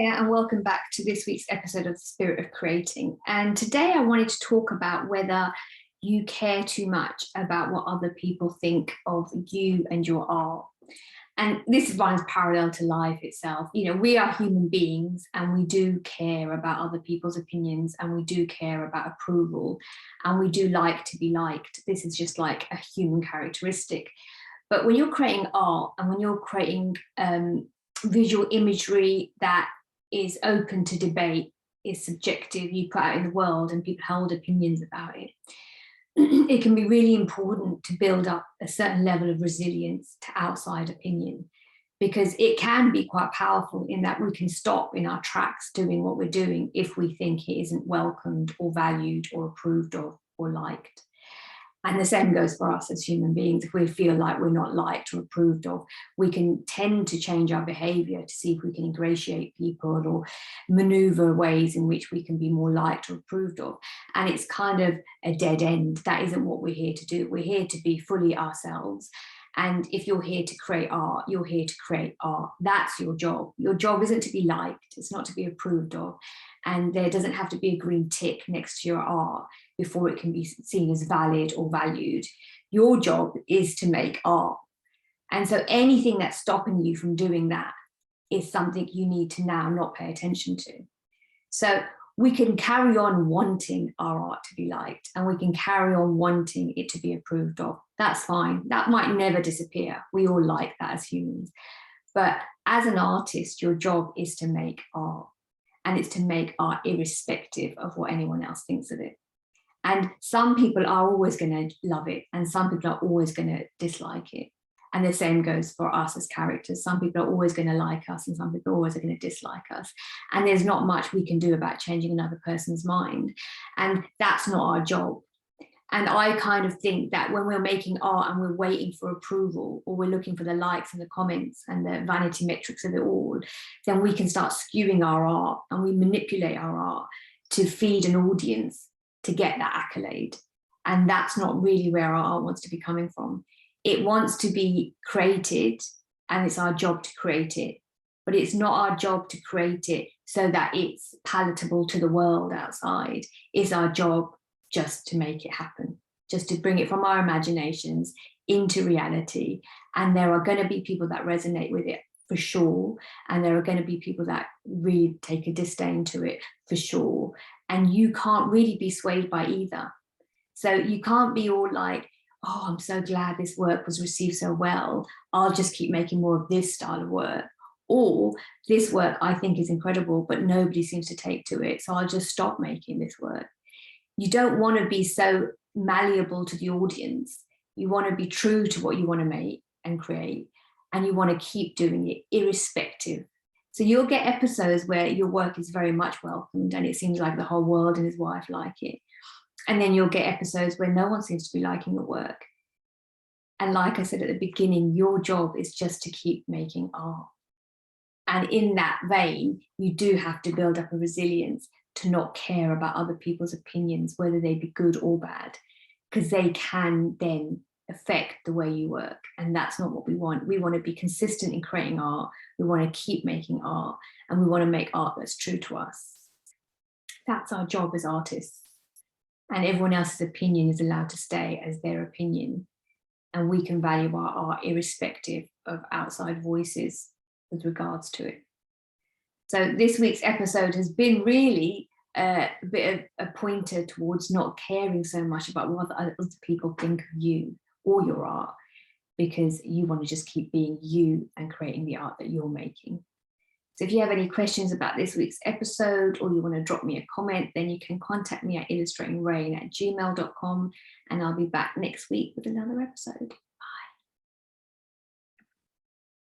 And welcome back to this week's episode of The Spirit of Creating. And today I wanted to talk about whether you care too much about what other people think of you and your art. And this runs parallel to life itself. You know, we are human beings and we do care about other people's opinions, and we do care about approval, and we do like to be liked. This is just like a human characteristic. But when you're creating art and when you're creating visual imagery that is open to debate, is subjective, you put out in the world and people hold opinions about it, it can be really important to build up a certain level of resilience to outside opinion, because it can be quite powerful in that we can stop in our tracks doing what we're doing if we think it isn't welcomed or valued or approved of or liked. And the same goes for us as human beings. If we feel like we're not liked or approved of, we can tend to change our behavior to see if we can ingratiate people or maneuver ways in which we can be more liked or approved of. And it's kind of a dead end. That isn't what we're here to do. We're here to be fully ourselves. And if you're here to create art, you're here to create art. That's your job. Your job isn't to be liked. It's not to be approved of. And there doesn't have to be a green tick next to your art before it can be seen as valid or valued. Your job is to make art. And so anything that's stopping you from doing that is something you need to now not pay attention to. So we can carry on wanting our art to be liked, and we can carry on wanting it to be approved of. That's fine. That might never disappear. We all like that as humans. But as an artist, your job is to make art, and it's to make art irrespective of what anyone else thinks of it. And some people are always going to love it, and some people are always going to dislike it. And the same goes for us as characters. Some people are always going to like us, and some people are always going to dislike us. And there's not much we can do about changing another person's mind. And that's not our job. And I kind of think that when we're making art and we're waiting for approval, or we're looking for the likes and the comments and the vanity metrics of it all, then we can start skewing our art, and we manipulate our art to feed an audience to get that accolade. And that's not really where our art wants to be coming from. It wants to be created, and it's our job to create it. But it's not our job to create it so that it's palatable to the world outside. It's our job just to make it happen, just to bring it from our imaginations into reality. And there are going to be people that resonate with it for sure. And there are going to be people that really take a disdain to it for sure. And you can't really be swayed by either. So you can't be all like, oh, I'm so glad this work was received so well, I'll just keep making more of this style of work. Or this work I think is incredible, but nobody seems to take to it, so I'll just stop making this work. You don't want to be so malleable to the audience. You want to be true to what you want to make and create, and you want to keep doing it irrespective. So you'll get episodes where your work is very much welcomed and it seems like the whole world and his wife like it. And then you'll get episodes where no one seems to be liking your work. And like I said at the beginning, your job is just to keep making art. And in that vein, you do have to build up a resilience to not care about other people's opinions, whether they be good or bad, because they can then affect the way you work. And that's not what we want. We want to be consistent in creating art. We want to keep making art, and we want to make art that's true to us. That's our job as artists. And everyone else's opinion is allowed to stay as their opinion. And we can value our art irrespective of outside voices with regards to it. So this week's episode has been really a bit of a pointer towards not caring so much about what other people think of you or your art, because you want to just keep being you and creating the art that you're making. So if you have any questions about this week's episode, or you want to drop me a comment, then you can contact me at illustratingrain@gmail.com, and I'll be back next week with another episode.